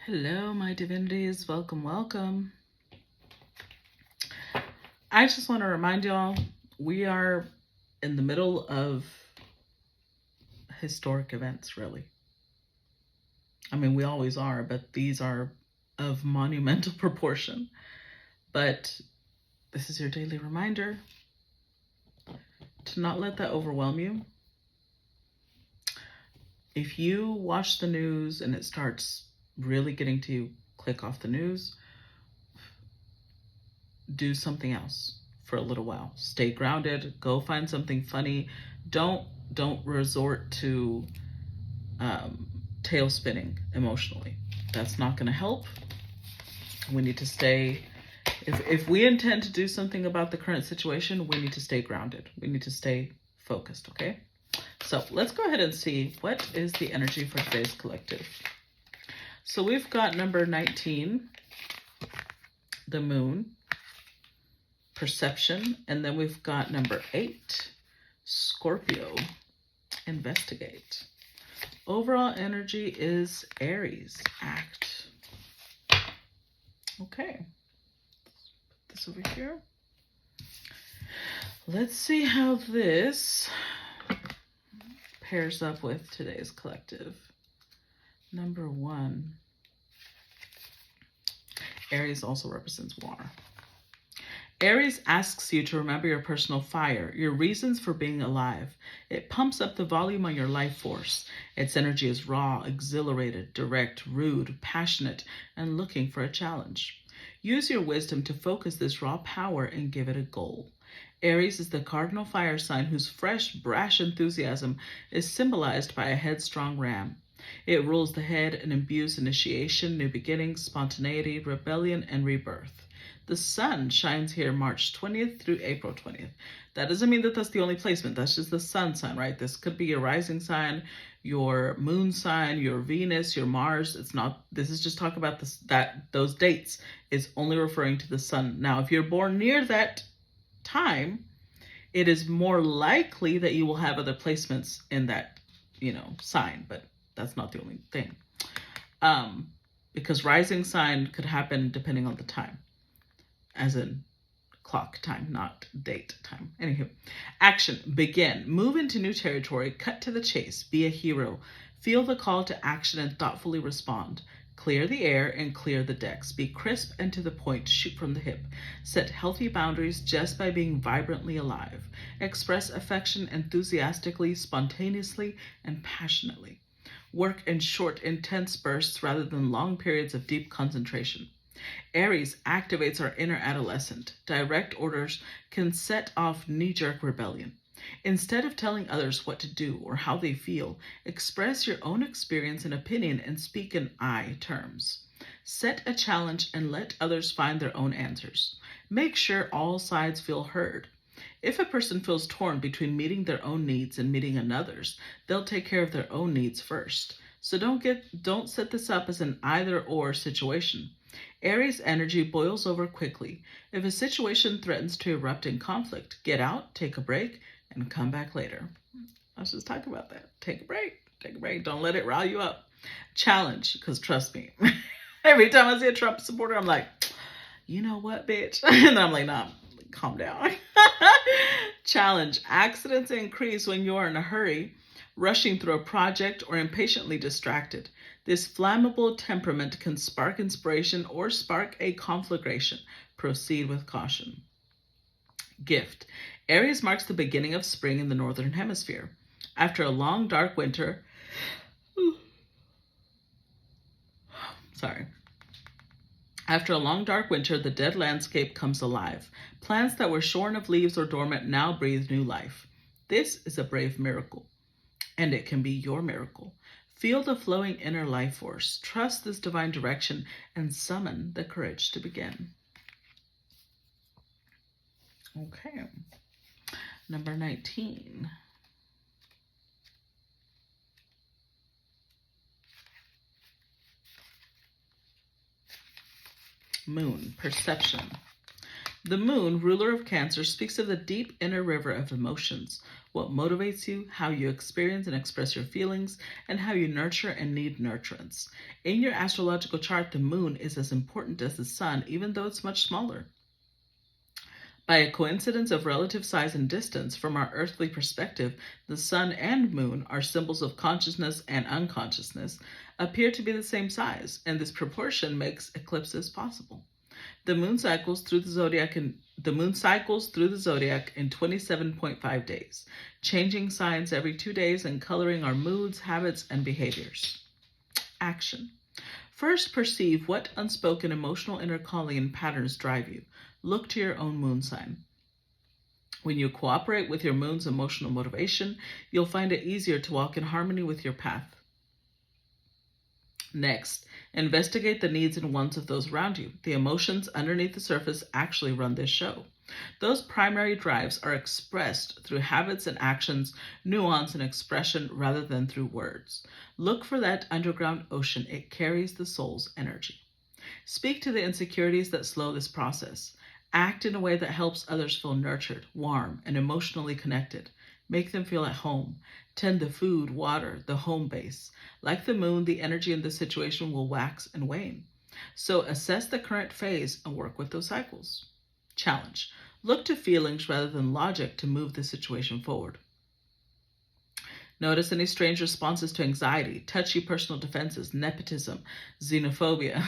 Hello, my divinities. Welcome, welcome. I just want to remind y'all, we are in the middle of historic events, really. I mean, we always are, but these are of monumental proportion. But this is your daily reminder to not let that overwhelm you. If you watch the news and it starts really getting to you, click off the news. Do something else for a little while. Stay grounded. Go find something funny. Don't resort to tail spinning emotionally. That's not going to help. We need to stay. If we intend to do something about the current situation, we need to stay grounded. We need to stay focused. Okay. So let's go ahead and see what is the energy for today's collective. So we've got number 19, the moon, perception, and then we've got number 8, Scorpio, investigate. Overall energy is Aries, act. Okay, put this over here. Let's see how this pairs up with today's collective. Number 1, Aries also represents water. Aries asks you to remember your personal fire, your reasons for being alive. It pumps up the volume on your life force. Its energy is raw, exhilarated, direct, rude, passionate, and looking for a challenge. Use your wisdom to focus this raw power and give it a goal. Aries is the cardinal fire sign whose fresh, brash enthusiasm is symbolized by a headstrong ram. It rules the head and imbues initiation, new beginnings, spontaneity, rebellion, and rebirth. The sun shines here March 20th through April 20th. That doesn't mean that that's the only placement. That's just the sun sign, right? This could be your rising sign, your moon sign, your Venus, your Mars. It's not, this is just talk about this, those dates is only referring to the sun. Now, if you're born near that time, it is more likely that you will have other placements in that, sign, but that's not the only thing. Because rising sign could happen depending on the time, as in clock time, not date time. Anywho, action, begin, move into new territory, cut to the chase, be a hero, feel the call to action and thoughtfully respond. Clear the air and clear the decks. Be crisp and to the point, shoot from the hip. Set healthy boundaries just by being vibrantly alive. Express affection enthusiastically, spontaneously, and passionately. Work in short, intense bursts rather than long periods of deep concentration. Aries activates our inner adolescent. Direct orders can set off knee-jerk rebellion. Instead of telling others what to do or how they feel, express your own experience and opinion and speak in I terms. Set a challenge and let others find their own answers. Make sure all sides feel heard. If a person feels torn between meeting their own needs and meeting another's, they'll take care of their own needs first. So don't set this up as an either-or situation. Aries energy boils over quickly. If a situation threatens to erupt in conflict, get out, take a break, and come back later. Let's just talk about that. Take a break. Take a break. Don't let it rile you up. Challenge, because trust me, every time I see a Trump supporter, I'm like, you know what, bitch? And I'm like, nah, calm down. Challenge. Accidents increase when you're in a hurry, rushing through a project, or impatiently distracted. This flammable temperament can spark inspiration or spark a conflagration. Proceed with caution. Gift. Aries marks the beginning of spring in the Northern Hemisphere. After a long, dark winter, the dead landscape comes alive. Plants that were shorn of leaves or dormant now breathe new life. This is a brave miracle, and it can be your miracle. Feel the flowing inner life force. Trust this divine direction and summon the courage to begin. Okay. Number 19. Moon, perception. The moon, ruler of Cancer, speaks of the deep inner river of emotions, what motivates you, how you experience and express your feelings, and how you nurture and need nurturance. In your astrological chart, the moon is as important as the sun, even though it's much smaller. By a coincidence of relative size and distance, from our earthly perspective, the sun and moon are symbols of consciousness and unconsciousness, appear to be the same size, and this proportion makes eclipses possible. The moon cycles through the zodiac in 27.5 days, changing signs every 2 days and coloring our moods, habits, and behaviors. Action. First, perceive what unspoken emotional inner calling and patterns drive you. Look to your own moon sign. When you cooperate with your moon's emotional motivation, you'll find it easier to walk in harmony with your path. Next, investigate the needs and wants of those around you. The emotions underneath the surface actually run this show. Those primary drives are expressed through habits and actions, nuance and expression rather than through words. Look for that underground ocean. It carries the soul's energy. Speak to the insecurities that slow this process. Act in a way that helps others feel nurtured, warm, and emotionally connected. Make them feel at home. Tend the food, water, the home base. Like the moon, the energy in this situation will wax and wane. So assess the current phase and work with those cycles. Challenge. Look to feelings rather than logic to move the situation forward. Notice any strange responses to anxiety, touchy personal defenses, nepotism, xenophobia,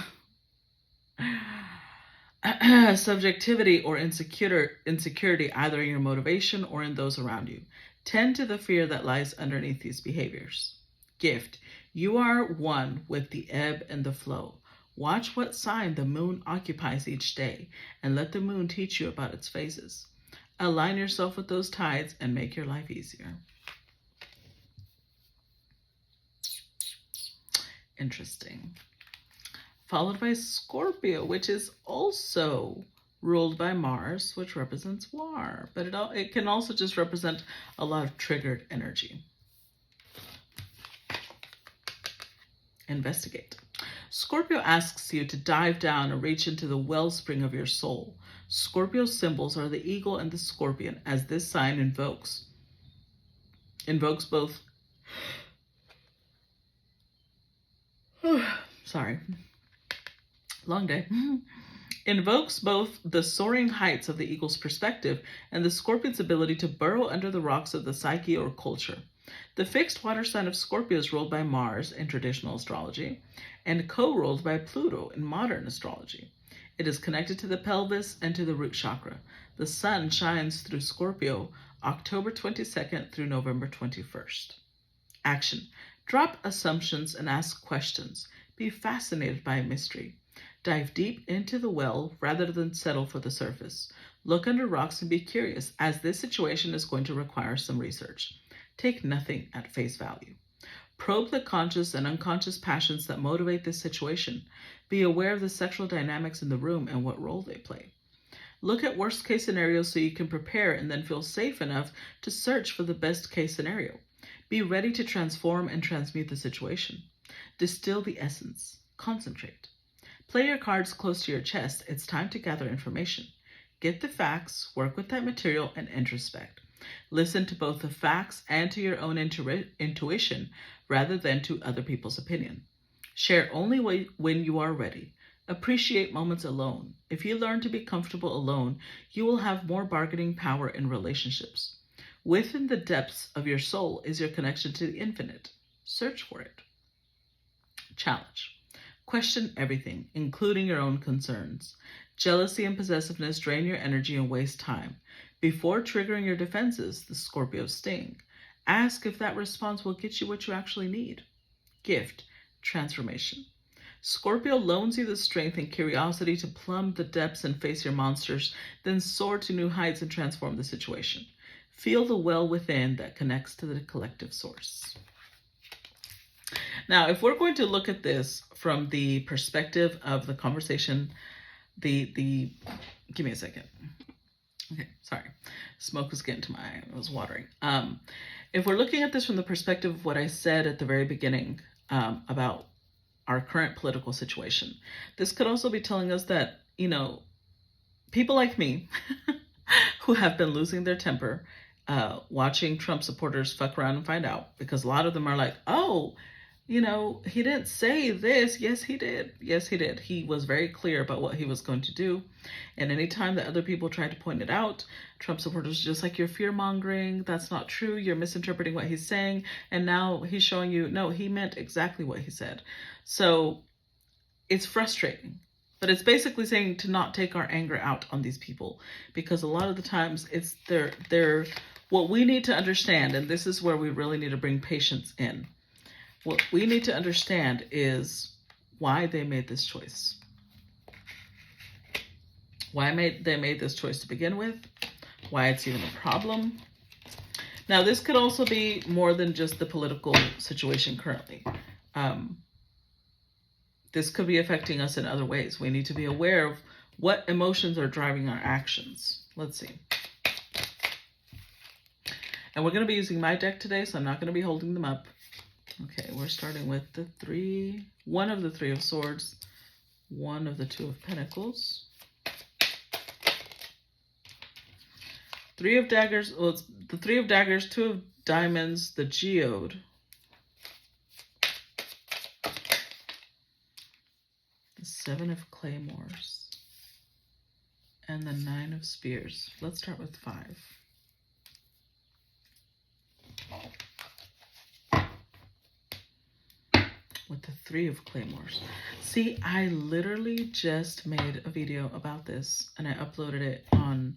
subjectivity, or insecurity either in your motivation or in those around you. Tend to the fear that lies underneath these behaviors. Gift. You are one with the ebb and the flow. Watch what sign the moon occupies each day and let the moon teach you about its phases. Align yourself with those tides and make your life easier. Interesting. Followed by Scorpio, which is also ruled by Mars, which represents war, but it can also just represent a lot of triggered energy. Investigate. Scorpio asks you to dive down and reach into the wellspring of your soul. Scorpio's symbols are the eagle and the scorpion, as this sign invokes both sorry, long day. Invokes both the soaring heights of the eagle's perspective and the scorpion's ability to burrow under the rocks of the psyche or culture. The fixed water sign of Scorpio is ruled by Mars in traditional astrology and co-ruled by Pluto in modern astrology. It is connected to the pelvis and to the root chakra. The sun shines through Scorpio October 22nd through November 21st. Action. Drop assumptions and ask questions. Be fascinated by a mystery. Dive deep into the well rather than settle for the surface. Look under rocks and be curious, as this situation is going to require some research. Take nothing at face value. Probe the conscious and unconscious passions that motivate this situation. Be aware of the sexual dynamics in the room and what role they play. Look at worst case scenarios so you can prepare and then feel safe enough to search for the best case scenario. Be ready to transform and transmute the situation. Distill the essence. Concentrate. Play your cards close to your chest. It's time to gather information. Get the facts, work with that material, and introspect. Listen to both the facts and to your own intuition rather than to other people's opinion. Share only when you are ready. Appreciate moments alone. If you learn to be comfortable alone, you will have more bargaining power in relationships. Within the depths of your soul is your connection to the infinite. Search for it. Challenge. Question everything, including your own concerns. Jealousy and possessiveness drain your energy and waste time. Before triggering your defenses, the Scorpio sting. Ask if that response will get you what you actually need. Gift. Transformation. Scorpio loans you the strength and curiosity to plumb the depths and face your monsters, then soar to new heights and transform the situation. Feel the well within that connects to the collective source. Now, if we're going to look at this from the perspective of the conversation, give me a second. Okay, sorry. Smoke was getting to my eye. It was watering. If we're looking at this from the perspective of what I said at the very beginning about our current political situation, this could also be telling us that, people like me who have been losing their temper, watching Trump supporters fuck around and find out, because a lot of them are like, oh, you know, he didn't say this. Yes, he did. Yes, he did. He was very clear about what he was going to do. And anytime that other people tried to point it out, Trump supporters were just like, you're fear mongering. That's not true. You're misinterpreting what he's saying. And now he's showing you, no, he meant exactly what he said. So it's frustrating. But it's basically saying to not take our anger out on these people, because a lot of the times it's they're what we need to understand, and this is where we really need to bring patience in. What we need to understand is why they made this choice. Why they made this choice to begin with, why it's even a problem. Now, this could also be more than just the political situation currently. This could be affecting us in other ways. We need to be aware of what emotions are driving our actions. Let's see. And we're going to be using my deck today, so I'm not going to be holding them up. Okay, we're starting with one of the Three of Swords, one of the Two of Pentacles, Three of Daggers, well, it's the Three of Daggers, Two of Diamonds, the Geode, the Seven of Claymores, and the Nine of Spears. Let's start with 5. With the Three of Claymores. See, I literally just made a video about this, and I uploaded it on,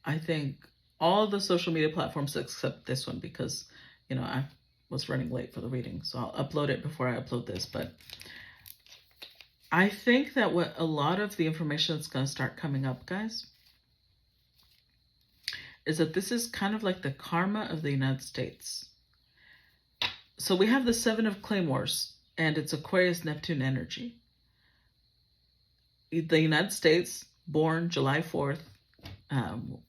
I think, all the social media platforms except this one, because, you know, I was running late for the reading, so I'll upload it before I upload this. But I think that what a lot of the information that's going to start coming up, guys, is that this is kind of like the karma of the United States. So we have the Seven of Claymores, and it's Aquarius Neptune energy. The United States, born July 4th,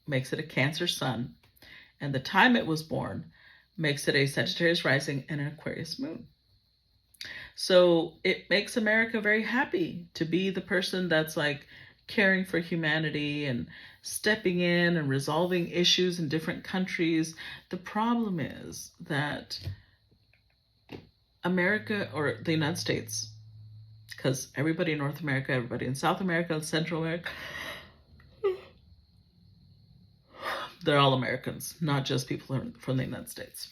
makes it a Cancer sun. And the time it was born makes it a Sagittarius rising and an Aquarius moon. So it makes America very happy to be the person that's like caring for humanity and stepping in and resolving issues in different countries. The problem is that America, or the United States, because everybody in North America, everybody in South America and Central America, they're all Americans, not just people from the United States.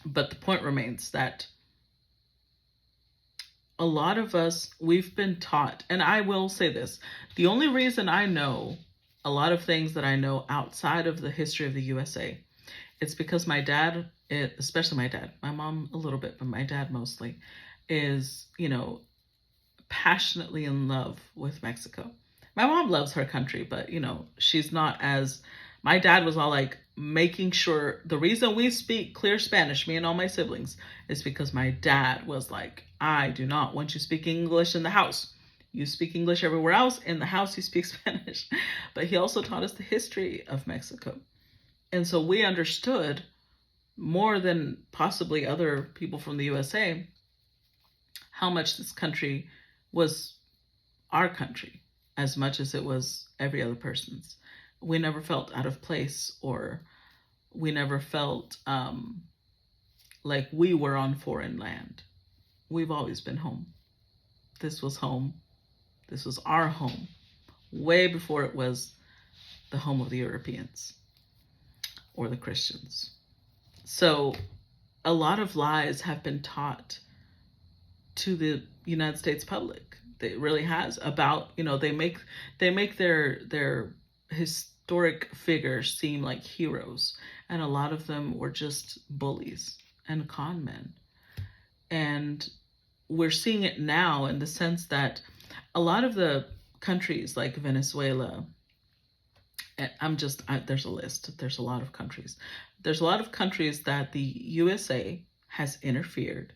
But the point remains that a lot of us, we've been taught, and I will say this, the only reason I know a lot of things that I know outside of the history of the USA, it's because my dad, especially my dad, my mom a little bit, but my dad mostly, is, you know, passionately in love with Mexico. My mom loves her country, but, you know, she's not as, my dad was all like making sure, the reason we speak clear Spanish, me and all my siblings, is because my dad was like, I do not want you speaking English in the house. You speak English everywhere else. In the house, you speak Spanish. But he also taught us the history of Mexico. And so we understood more than possibly other people from the USA how much this country was our country as much as it was every other person's. We never felt out of place, or we never felt like we were on foreign land. We've always been home. This was home. This was our home way before it was the home of the Europeans or the Christians. So a lot of lies have been taught to the United States public. It really has, about, you know, they make their historic figures seem like heroes, and a lot of them were just bullies and con men. And we're seeing it now in the sense that a lot of the countries like Venezuela, and there's a list, there's a lot of countries. There's a lot of countries that the USA has interfered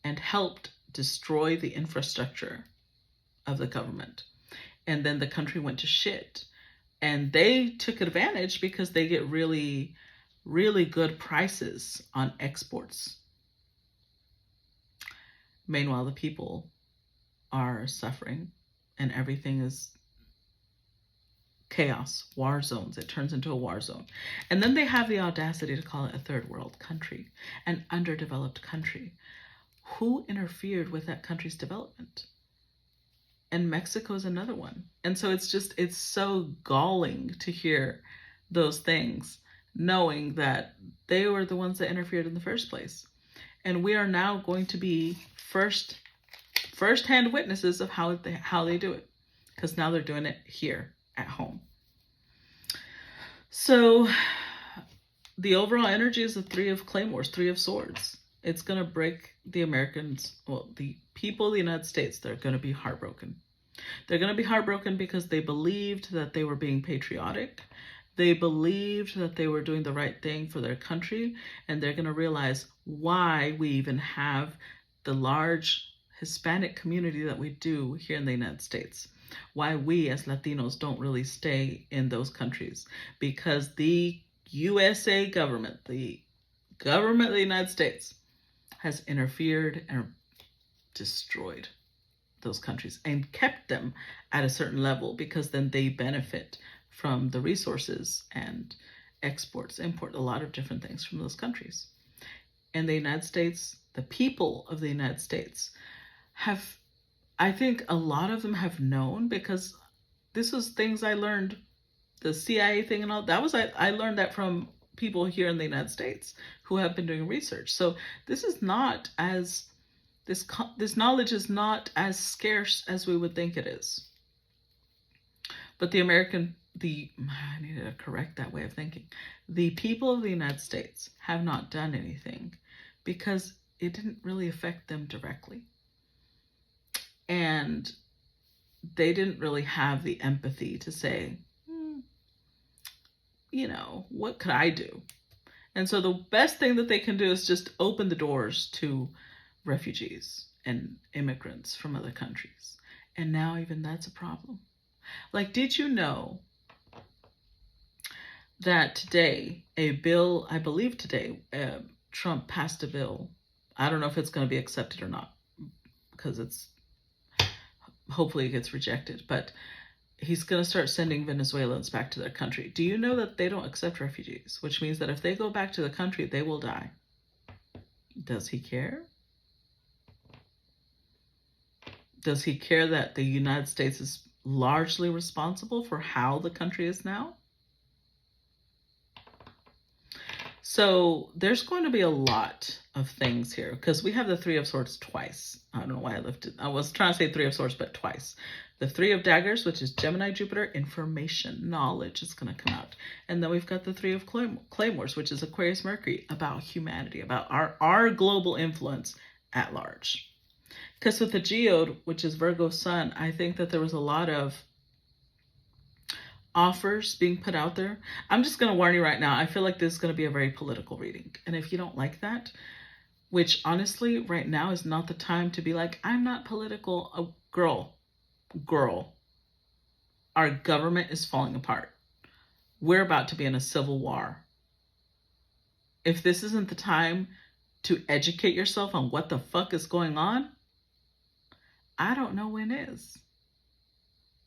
and helped destroy the infrastructure of the government. And then the country went to shit. And they took advantage because they get really, really good prices on exports. Meanwhile, the people are suffering, and everything is chaos, war zones. It turns into a war zone. And then they have the audacity to call it a third world country, an underdeveloped country. Who interfered with that country's development? And Mexico is another one. And so it's so galling to hear those things, knowing that they were the ones that interfered in the first place. And we are now going to be first-hand witnesses of how they do it, because now they're doing it here at home. So the overall energy is the Three of Claymores, Three of Swords. It's going to break the Americans, well, the people of the United States. They're going to be heartbroken. They're going to be heartbroken because they believed that they were being patriotic. They believed that they were doing the right thing for their country. And they're going to realize why we even have the large Hispanic community that we do here in the United States. Why we as Latinos don't really stay in those countries. Because the U.S.A. government, the government of the United States, has interfered and destroyed those countries and kept them at a certain level, because then they benefit from the resources and import a lot of different things from those countries. And the United States, the people of the United States have, I think a lot of them have known, because this was things I learned, the CIA thing and all, I learned that from people here in the United States who have been doing research. So this is not as, this knowledge is not as scarce as we would think it is. But I need to correct that way of thinking. The people of the United States have not done anything because it didn't really affect them directly. And they didn't really have the empathy to say, what could I do? And so the best thing that they can do is just open the doors to refugees and immigrants from other countries. And now even that's a problem. Like, did you know that today, I believe today, Trump passed a bill. I don't know if it's going to be accepted or not, because hopefully it gets rejected, but he's going to start sending Venezuelans back to their country. Do you know that they don't accept refugees, which means that if they go back to the country, they will die? Does he care? Does he care that the United States is largely responsible for how the country is now? So there's going to be a lot of things here, because we have the Three of Swords twice. I don't know why I lifted. I was trying to say Three of Swords, but twice. The Three of Daggers, which is Gemini, Jupiter, information, knowledge is going to come out. And then we've got the Three of Claymores, which is Aquarius, Mercury, about humanity, about our global influence at large. Because with the Geode, which is Virgo Sun, I think that there was a lot of offers being put out there. I'm just going to warn you right now. I feel like this is going to be a very political reading. And if you don't like that, which honestly right now is not the time to be like, I'm not political. Girl, our government is falling apart. We're about to be in a civil war. If this isn't the time to educate yourself on what the fuck is going on, I don't know when is.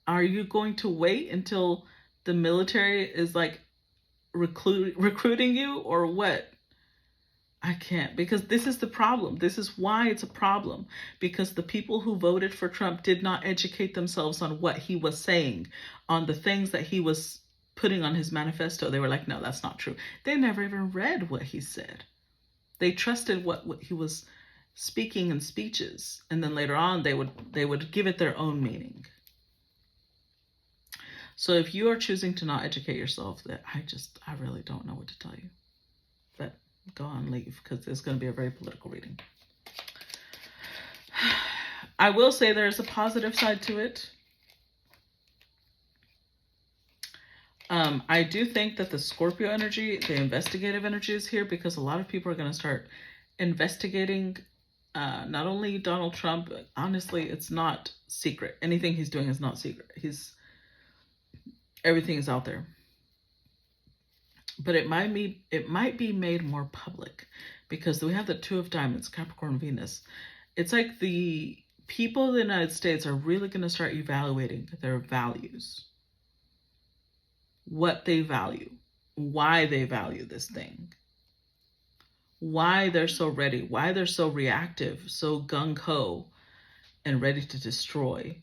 Are you going to wait until the military is like recruiting you, or what? I can't, because this is the problem. This is why it's a problem, because the people who voted for Trump did not educate themselves on what he was saying, on the things that he was putting on his manifesto. They were like, no, that's not true. They never even read what he said. They trusted what he was speaking in speeches, and then later on they would give it their own meaning. So if you are choosing to not educate yourself, I really don't know what to tell you. But go on, leave, because it's going to be a very political reading. I will say there's a positive side to it. I do think that the Scorpio energy, the investigative energy is here, because a lot of people are going to start investigating not only Donald Trump, but honestly, it's not secret. Anything he's doing is not secret. Everything is out there. But it might be made more public, because we have the Two of Diamonds, Capricorn, Venus. It's like the people of the United States are really going to start evaluating their values. what they value, why they value this thing, why they're so ready, why they're so reactive, so gung-ho, and ready to destroy.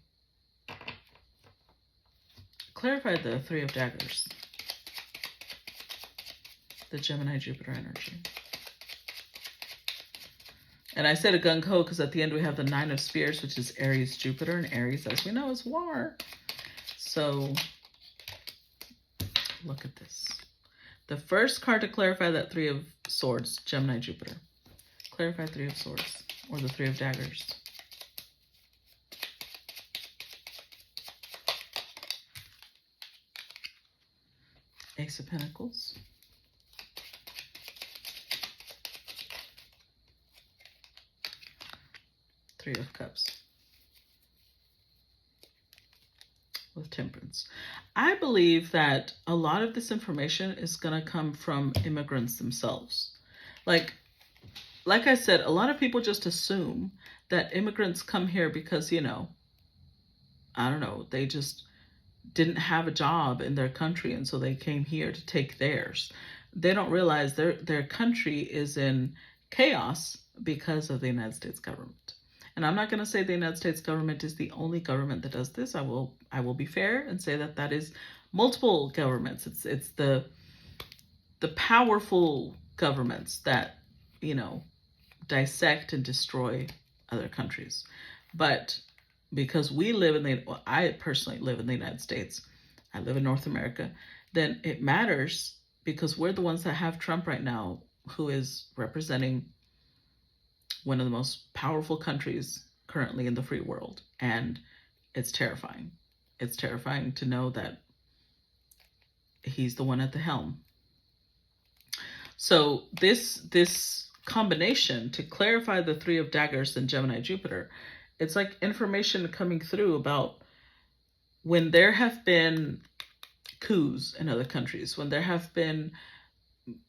Clarify the Three of Daggers, the Gemini Jupiter energy. And I said a gung-ho because at the end we have the Nine of Spears, which is Aries Jupiter, and Aries, as we know, is war. So look at this. The first card to clarify that Three of Swords, Gemini Jupiter. Clarify Three of Swords, or the Three of Daggers. Ace of Pentacles. Three of Cups. With Temperance. I believe that a lot of this information is going to come from immigrants themselves. Like I said, a lot of people just assume that immigrants come here because, you know, I don't know, they just didn't have a job in their country and so they came here to take theirs. They don't realize their country is in chaos because of the United States government. And I'm not going to say the United States government is the only government that does this. I will be fair and say that that is multiple governments. It's the powerful governments that, you know, dissect and destroy other countries. But because we live in I personally live in the United States, I live in North America, then it matters because we're the ones that have Trump right now, who is representing one of the most powerful countries currently in the free world. And it's terrifying. It's terrifying to know that he's the one at the helm. So this combination, to clarify the Three of Daggers and Gemini Jupiter, it's like information coming through about when there have been coups in other countries, when there have been,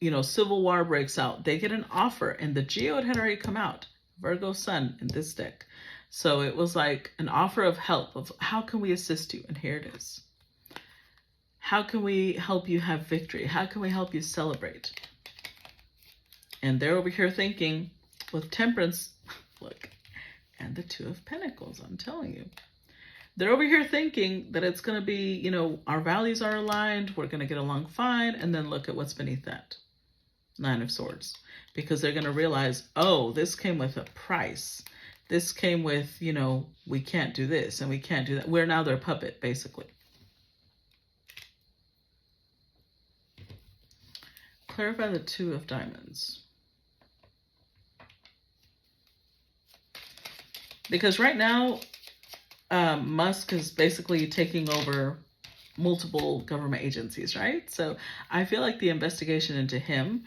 you know, civil war breaks out, they get an offer, and the geode had already come out, Virgo Sun in this deck. So it was like an offer of help, of how can we assist you? And here it is. How can we help you have victory? How can we help you celebrate? And they're over here thinking with Temperance, look, and the Two of Pentacles, I'm telling you. They're over here thinking that it's going to be, you know, our values are aligned, we're going to get along fine, and then look at what's beneath that. Nine of Swords. Because they're going to realize, oh, this came with a price. This came with, you know, we can't do this and we can't do that. We're now their puppet, basically. Clarify the Two of Diamonds. Because right now, Musk is basically taking over multiple government agencies, right? So I feel like the investigation into him,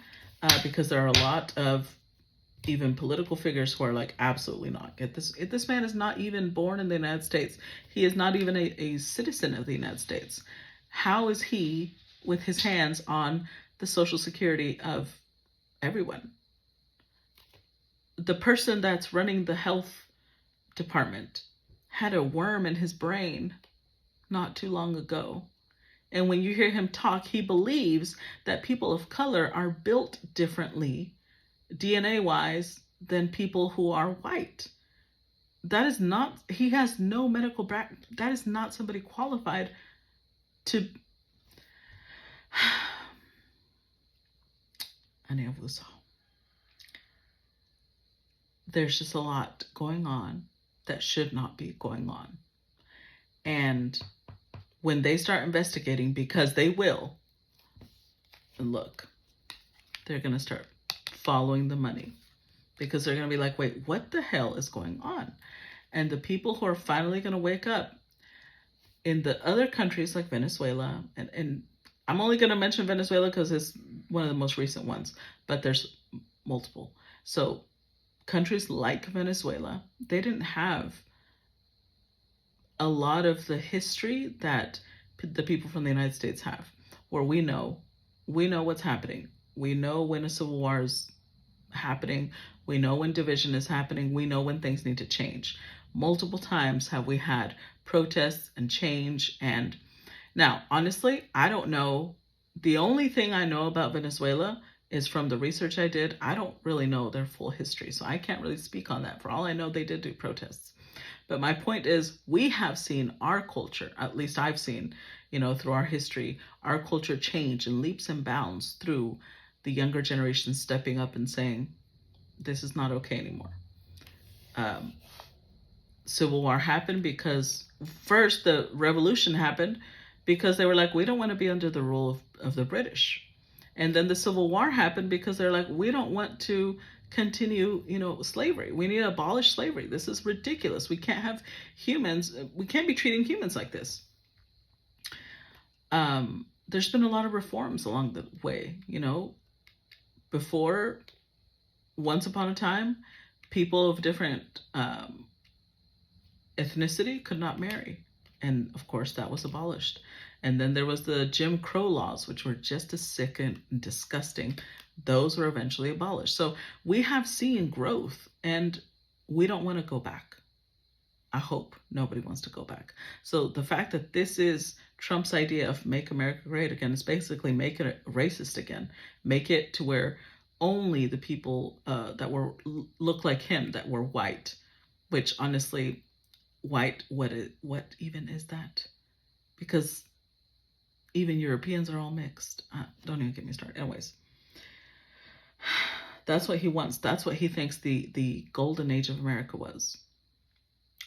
because there are a lot of even political figures who are like, absolutely not. This man is not even born in the United States. He is not even a citizen of the United States. How is he with his hands on the Social Security of everyone? The person that's running the health department had a worm in his brain not too long ago. And when you hear him talk, he believes that people of color are built differently, DNA-wise, than people who are white. That is not, he has no medical background. That is not somebody qualified to... Any of this. There's just a lot going on that should not be going on. And when they start investigating, because they will, and look, they're going to start following the money, because they're going to be like, wait, what the hell is going on? And the people who are finally going to wake up in the other countries like Venezuela, and I'm only going to mention Venezuela because it's one of the most recent ones, but there's multiple. So countries like Venezuela, they didn't have a lot of the history that the people from the United States have, where we know what's happening. We know when a civil war is happening. We know when division is happening. We know when things need to change. Multiple times have we had protests and change, and Now, honestly, I don't know. The only thing I know about Venezuela is from the research I did. I don't really know their full history, so I can't really speak on that. For all I know, they did do protests. But my point is, we have seen our culture, at least I've seen, through our history, our culture change in leaps and bounds through the younger generation stepping up and saying, this is not okay anymore. Civil War happened because first the revolution happened because they were like, we don't want to be under the rule of the British. And then the Civil War happened because they're like, we don't want to continue, slavery. We need to abolish slavery. This is ridiculous. We can't have humans. We can't be treating humans like this. There's been a lot of reforms along the way, before, once upon a time, people of different ethnicity could not marry. And of course, that was abolished. And then there was the Jim Crow laws, which were just as sick and disgusting. Those were eventually abolished. So we have seen growth, and we don't want to go back. I hope nobody wants to go back. So the fact that this is Trump's idea of make America great again is basically make it racist again. Make it to where only the people that look like him, that were white, which honestly, white, what even is that? Because even Europeans are all mixed. Don't even get me started. Anyways, that's what he wants. That's what he thinks the golden age of America was.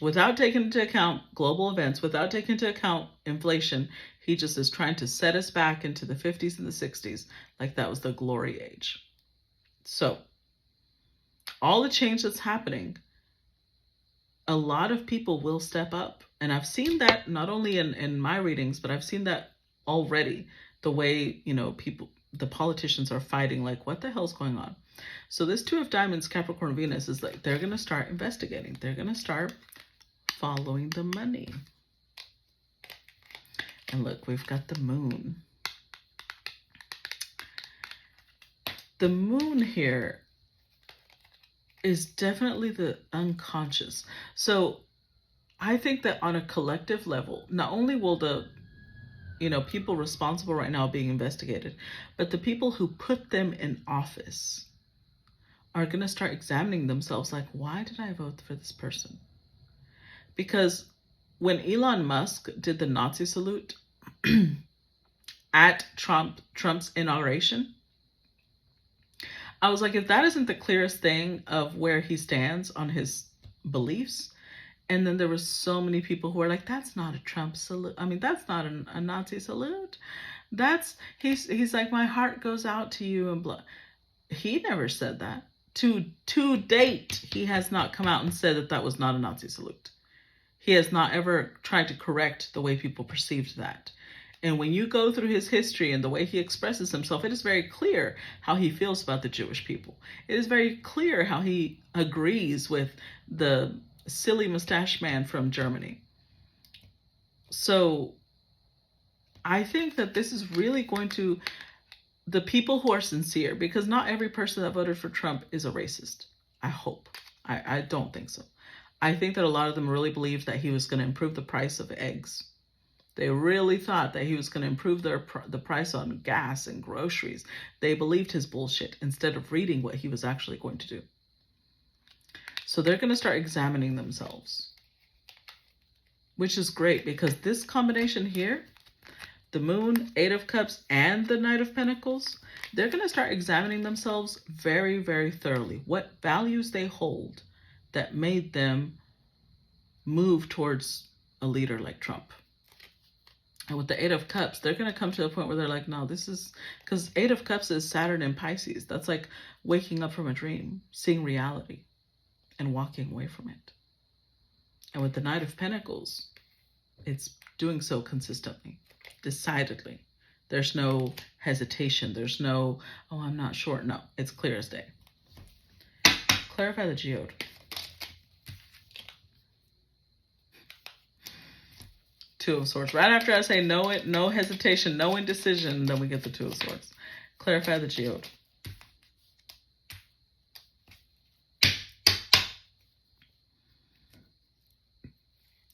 Without taking into account global events, without taking into account inflation, he just is trying to set us back into the 50s and the 60s, like that was the glory age. So, all the change that's happening, a lot of people will step up. And I've seen that not only in my readings, but I've seen that already. The way, people, the politicians are fighting, like, what the hell's going on? So this Two of Diamonds, Capricorn, Venus is like, they're going to start investigating. They're going to start following the money. And look, we've got the moon. The moon here is definitely the unconscious. So I think that on a collective level, not only will the people responsible right now being investigated, but the people who put them in office are going to start examining themselves like, why did I vote for this person? Because when Elon Musk did the Nazi salute at Trump's inauguration, I was like, if that isn't the clearest thing of where he stands on his beliefs. And then there were so many people who were like, that's not a Trump salute. I mean, that's not a Nazi salute. He's like, my heart goes out to you and blah. He never said that. To date, he has not come out and said that was not a Nazi salute. He has not ever tried to correct the way people perceived that. And when you go through his history and the way he expresses himself, it is very clear how he feels about the Jewish people. It is very clear how he agrees with the silly mustache man from Germany. So I think that this is really going to, the people who are sincere, because not every person that voted for Trump is a racist. I hope. I don't think so. I think that a lot of them really believed that he was going to improve the price of eggs. They really thought that he was going to improve the price on gas and groceries. They believed his bullshit instead of reading what he was actually going to do. So they're going to start examining themselves, which is great because this combination here, the Moon, Eight of Cups, and the Knight of Pentacles, they're going to start examining themselves very, very thoroughly. What values they hold that made them move towards a leader like Trump. And with the Eight of Cups, they're going to come to a point where they're like, no, this is, because Eight of Cups is Saturn in Pisces. That's like waking up from a dream, seeing reality, and walking away from it. And with the Knight of Pentacles, it's doing so consistently, decidedly. There's no hesitation. There's no, oh, I'm not sure. No, it's clear as day. Clarify the geode. Two of Swords. Right after I say no hesitation, no indecision, then we get the Two of Swords. Clarify the geode.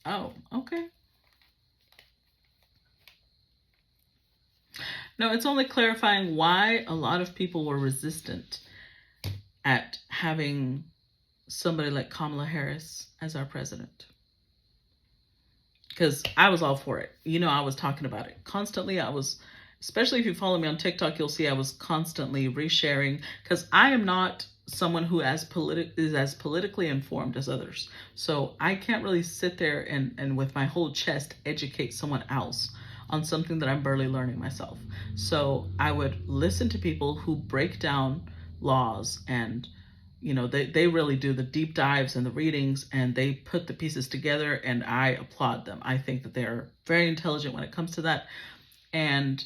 Oh, okay. No, it's only clarifying why a lot of people were resistant at having somebody like Kamala Harris as our president. Because I was all for it. You know, I was talking about it constantly. Especially if you follow me on TikTok, you'll see I was constantly resharing, because I am not someone who is as politically informed as others. So I can't really sit there and with my whole chest educate someone else on something that I'm barely learning myself. So I would listen to people who break down laws, and they really do the deep dives and the readings, and they put the pieces together, and I applaud them. I think that they're very intelligent when it comes to that, and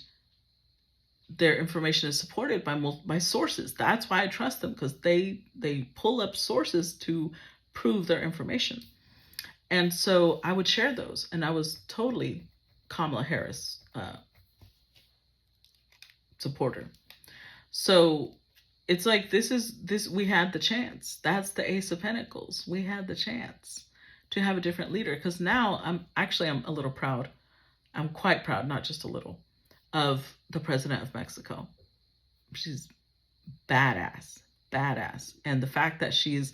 their information is supported by sources. That's why I trust them, because they pull up sources to prove their information. And so I would share those, and I was totally Kamala Harris supporter. So it's like, we had the chance. That's the Ace of Pentacles. We had the chance to have a different leader, because now I'm a little proud. I'm quite proud, not just a little, of the president of Mexico. She's badass. And the fact that she's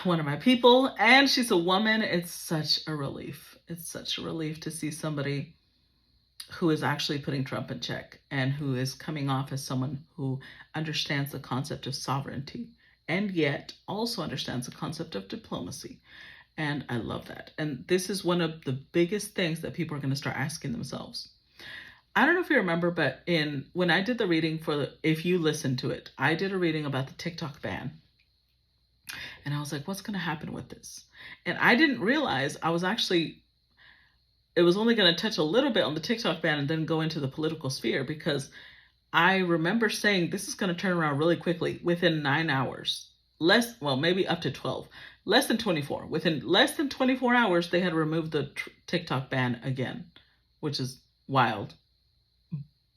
one of my people and she's a woman, it's such a relief. It's such a relief to see somebody who is actually putting Trump in check, and who is coming off as someone who understands the concept of sovereignty, and yet also understands the concept of diplomacy. And I love that. And this is one of the biggest things that people are going to start asking themselves. I don't know if you remember, but when I did the reading if you listen to it, I did a reading about the TikTok ban. And I was like, what's going to happen with this? And I didn't realize it was only going to touch a little bit on the TikTok ban and then go into the political sphere, because I remember saying this is going to turn around really quickly within 9 hours. Maybe up to 12. Less than 24. Within less than 24 hours, they had removed the TikTok ban again, which is wild,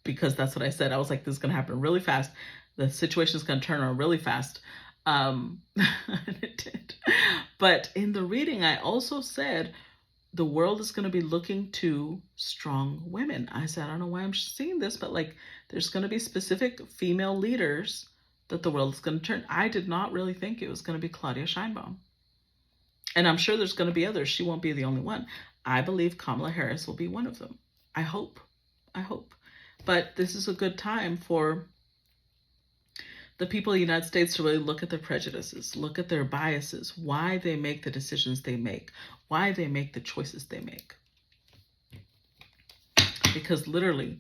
because that's what I said. I was like, this is going to happen really fast. The situation is going to turn around really fast. And it did. But in the reading, I also said, the world is going to be looking to strong women. I said, I don't know why I'm seeing this, but there's going to be specific female leaders that the world is going to turn. I did not really think it was going to be Claudia Sheinbaum. And I'm sure there's going to be others. She won't be the only one. I believe Kamala Harris will be one of them. I hope. But this is a good time for the people of the United States to really look at their prejudices, look at their biases, why they make the decisions they make, why they make the choices they make. Because literally,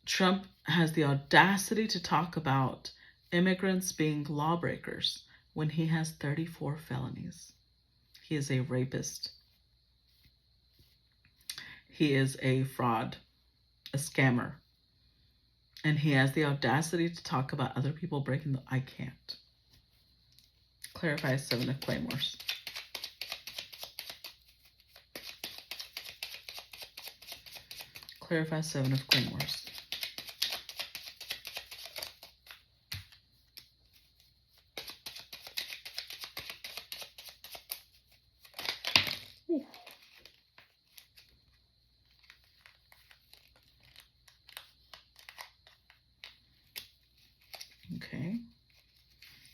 Trump has the audacity to talk about immigrants being lawbreakers when he has 34 felonies. He is a rapist. He is a fraud, a scammer. And he has the audacity to talk about other people breaking I can't. Clarify 7 of Claymores. Clarify 7 of Claymores. Okay.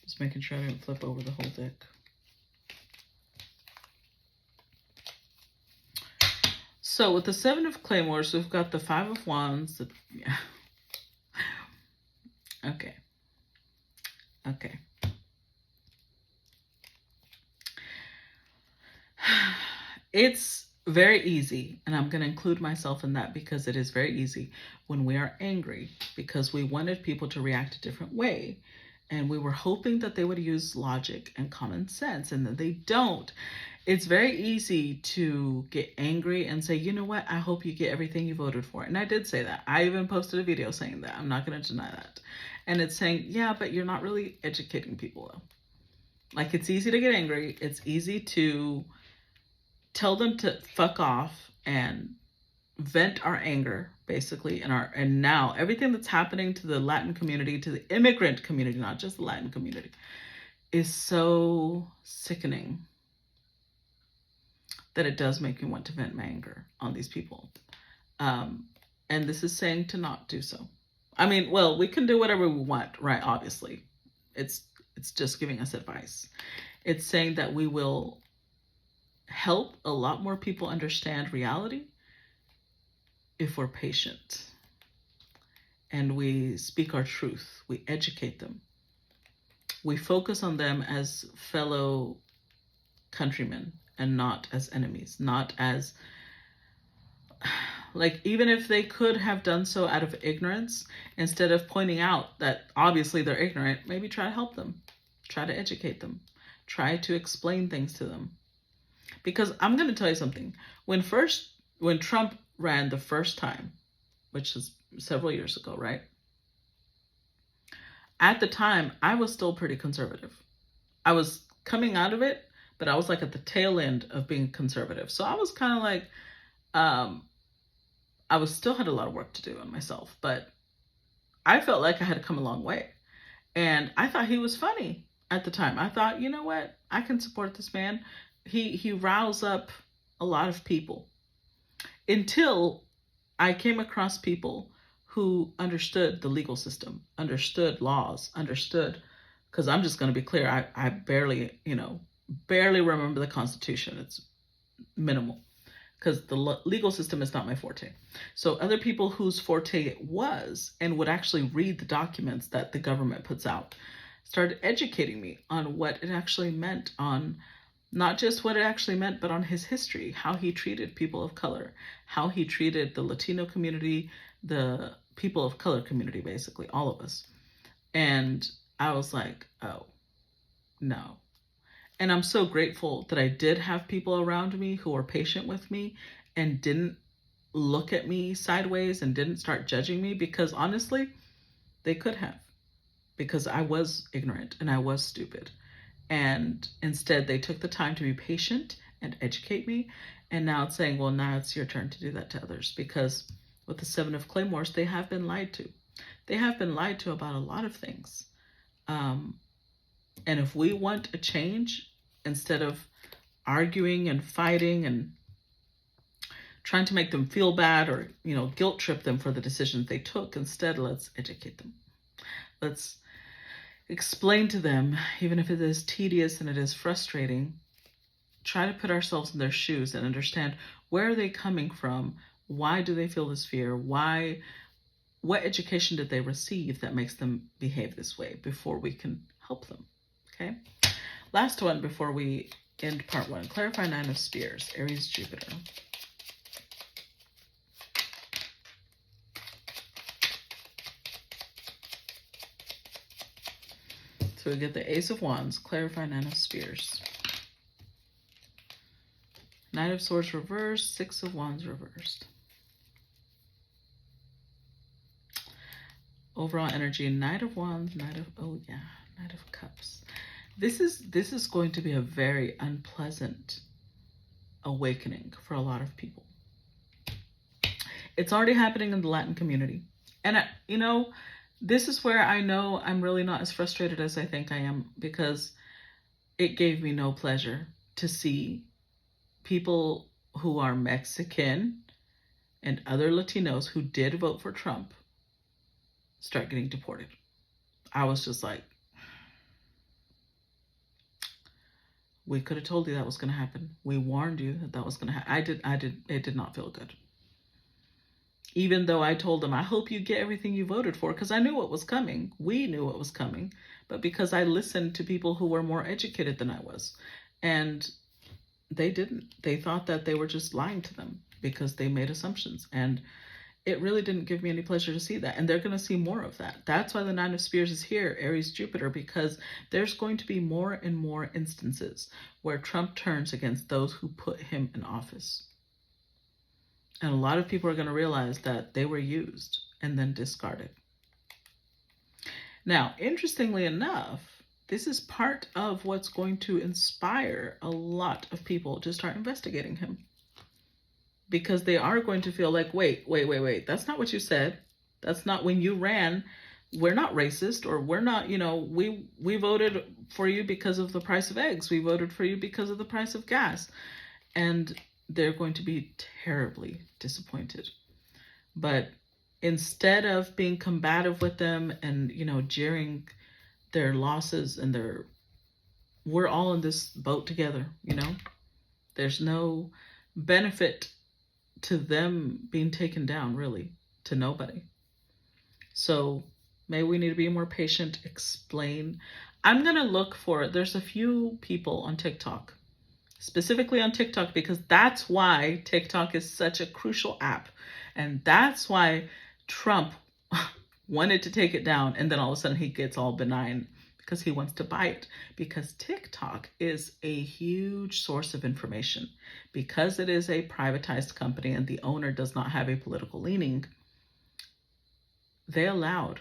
Just making sure I didn't flip over the whole deck. So with the 7 of Claymores, we've got the 5 of Wands. Okay. It's very easy, and I'm going to include myself in that, because it is very easy when we are angry, because we wanted people to react a different way, and we were hoping that they would use logic and common sense, and that they don't. It's very easy to get angry and say, you know what, I hope you get everything you voted for. And I did say that. I even posted a video saying that. I'm not going to deny that. And it's saying, yeah, but you're not really educating people, though. It's easy to get angry. It's easy to tell them to fuck off and vent our anger, basically. And now everything that's happening to the Latin community, to the immigrant community, not just the Latin community, is so sickening that it does make me want to vent my anger on these people. And this is saying to not do so. I mean, well, we can do whatever we want, right? Obviously. It's just giving us advice. It's saying that we will help a lot more people understand reality if we're patient and we speak our truth, we educate them, we focus on them as fellow countrymen and not as enemies, not as, like, even if they could have done so out of ignorance, instead of pointing out that obviously they're ignorant, maybe try to help them, try to educate them, try to explain things to them. Because I'm going to tell you something. When Trump ran the first time, which is several years ago, right? At the time, I was still pretty conservative. I was coming out of it, but I was like at the tail end of being conservative. So I was kind of like, I was still had a lot of work to do on myself, but I felt like I had come a long way. And I thought he was funny at the time. I thought, you know what? I can support this man. He roused up a lot of people, until I came across people who understood the legal system, understood laws, understood, because I'm just going to be clear, I barely remember the Constitution. It's minimal, because the legal system is not my forte. So other people whose forte it was and would actually read the documents that the government puts out started educating me on what it actually meant, on not just what it actually meant, but on his history, how he treated people of color, how he treated the Latino community, the people of color community, basically, all of us. And I was like, oh, no. And I'm so grateful that I did have people around me who were patient with me and didn't look at me sideways and didn't start judging me, because honestly, they could have, because I was ignorant and I was stupid. And instead, they took the time to be patient and educate me. And now it's saying, well, now it's your turn to do that to others. Because with the 7 of Claymores, they have been lied to. They have been lied to about a lot of things. And if we want a change, instead of arguing and fighting and trying to make them feel bad or, guilt trip them for the decisions they took, instead, let's educate them. Let's explain to them, even if it is tedious and it is frustrating, try to put ourselves in their shoes and understand, where are they coming from? Why do they feel this fear? What education did they receive that makes them behave this way, before we can help them? Okay. Last one before we end part 1. Clarify 9 of Spears, Aries, Jupiter. So we get the Ace of Wands, clarify 9 of Spears. 9 of Swords reversed, 6 of Wands reversed. Overall energy, Knight of Wands, Knight of Cups. This is going to be a very unpleasant awakening for a lot of people. It's already happening in the Latin community. And this is where I know I'm really not as frustrated as I think I am, because it gave me no pleasure to see people who are Mexican and other Latinos who did vote for Trump start getting deported. I was just like, we could have told you that was going to happen. We warned you that was going to happen. It did not feel good. Even though I told them, I hope you get everything you voted for, because I knew what was coming. We knew what was coming. But because I listened to people who were more educated than I was. And they didn't. They thought that they were just lying to them because they made assumptions. And it really didn't give me any pleasure to see that. And they're going to see more of that. That's why the 9 of Spears is here, Aries, Jupiter, because there's going to be more and more instances where Trump turns against those who put him in office. And a lot of people are going to realize that they were used and then discarded. Now, interestingly enough, this is part of what's going to inspire a lot of people to start investigating him. Because they are going to feel like, wait. That's not what you said. That's not when you ran. We're not racist, or we're not, we voted for you because of the price of eggs. We voted for you because of the price of gas. And they're going to be terribly disappointed. But instead of being combative with them and, jeering their losses and we're all in this boat together, there's no benefit to them being taken down, really, to nobody. So maybe we need to be more patient, explain. I'm going to look for, there's a few people on TikTok, specifically on TikTok, because that's why TikTok is such a crucial app. And that's why Trump wanted to take it down. And then all of a sudden he gets all benign because he wants to buy it. Because TikTok is a huge source of information. Because it is a privatized company and the owner does not have a political leaning, they allowed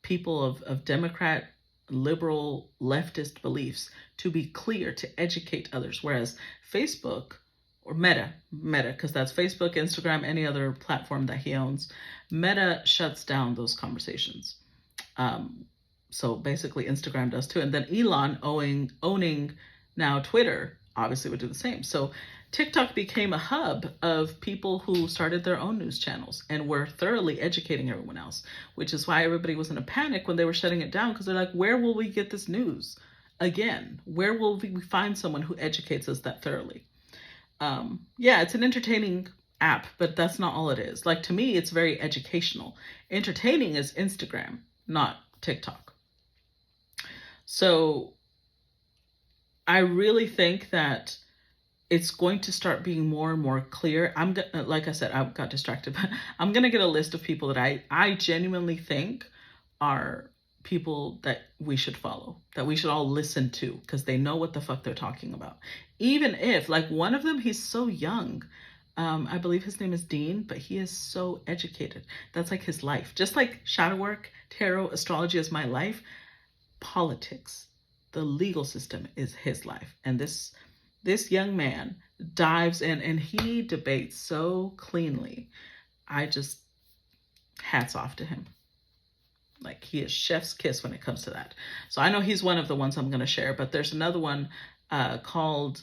people of Democrat, liberal, leftist beliefs to be clear, to educate others. Whereas Facebook, or Meta, because that's Facebook, Instagram, any other platform that he owns, Meta shuts down those conversations. So basically Instagram does too. And then Elon owning now Twitter obviously would do the same. So TikTok became a hub of people who started their own news channels and were thoroughly educating everyone else, which is why everybody was in a panic when they were shutting it down, because they're like, where will we get this news again? Where will we find someone who educates us that thoroughly? Yeah, it's an entertaining app, but that's not all it is. Like, to me, it's very educational. Entertaining is Instagram, not TikTok. So I really think that it's going to start being more and more clear. Like I said, I got distracted, but I'm going to get a list of people that I genuinely think are people that we should follow, that we should all listen to, because they know what the fuck they're talking about. Even if, like, one of them, he's so young. I believe his name is Dean, but he is so educated. That's like his life. Just like shadow work, tarot, astrology is my life. Politics, the legal system is his life. And this young man dives in and he debates so cleanly. I just, hats off to him. Like, he is chef's kiss when it comes to that. So I know he's one of the ones I'm going to share, but there's another one called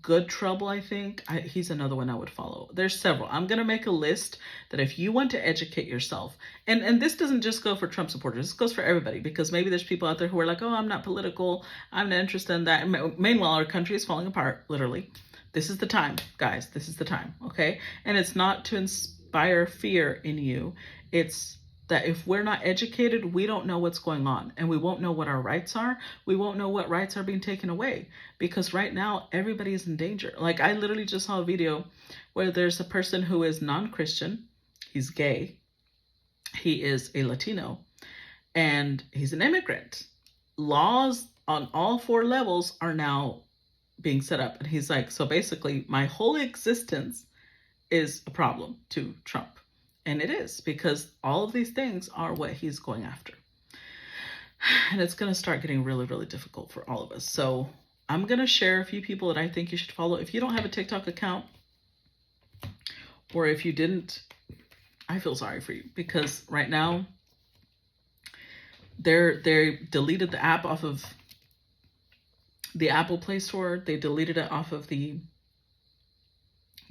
Good Trouble, I think. He's another one I would follow. There's several. I'm going to make a list that if you want to educate yourself, and this doesn't just go for Trump supporters, this goes for everybody, because maybe there's people out there who are like, oh, I'm not political, I'm not interested in that. Meanwhile, our country is falling apart, literally. This is the time, guys. This is the time, okay? And it's not to inspire fear in you. It's that if we're not educated, we don't know what's going on, and we won't know what our rights are. We won't know what rights are being taken away, because right now everybody is in danger. Like, I literally just saw a video where there's a person who is non-Christian. He's gay. He is a Latino, and he's an immigrant. Laws on all 4 levels are now being set up. And he's like, so basically my whole existence is a problem to Trump. And it is, because all of these things are what he's going after. And it's going to start getting really, really difficult for all of us. So I'm going to share a few people that I think you should follow. If you don't have a TikTok account, or if you didn't, I feel sorry for you, because right now they deleted the app off of the Apple Play Store. They deleted it off of the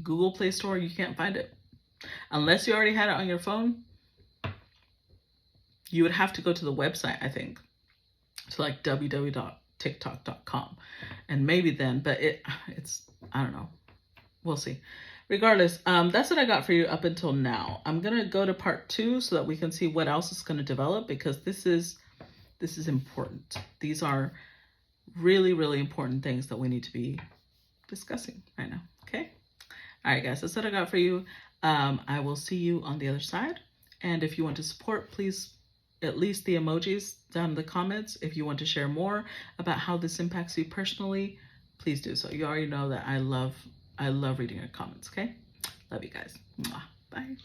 Google Play Store. You can't find it. Unless you already had it on your phone, you would have to go to the website, I think, to like www.tiktok.com. And maybe then, but it's, I don't know. We'll see. Regardless, that's what I got for you up until now. I'm going to go to part 2 so that we can see what else is going to develop, because this is important. These are really, really important things that we need to be discussing right now. Okay. All right, guys, that's what I got for you. I will see you on the other side. And if you want to support, please, at least the emojis down in the comments. If you want to share more about how this impacts you personally, please do so. You already know that I love reading your comments, okay? Love you guys. Mwah. Bye.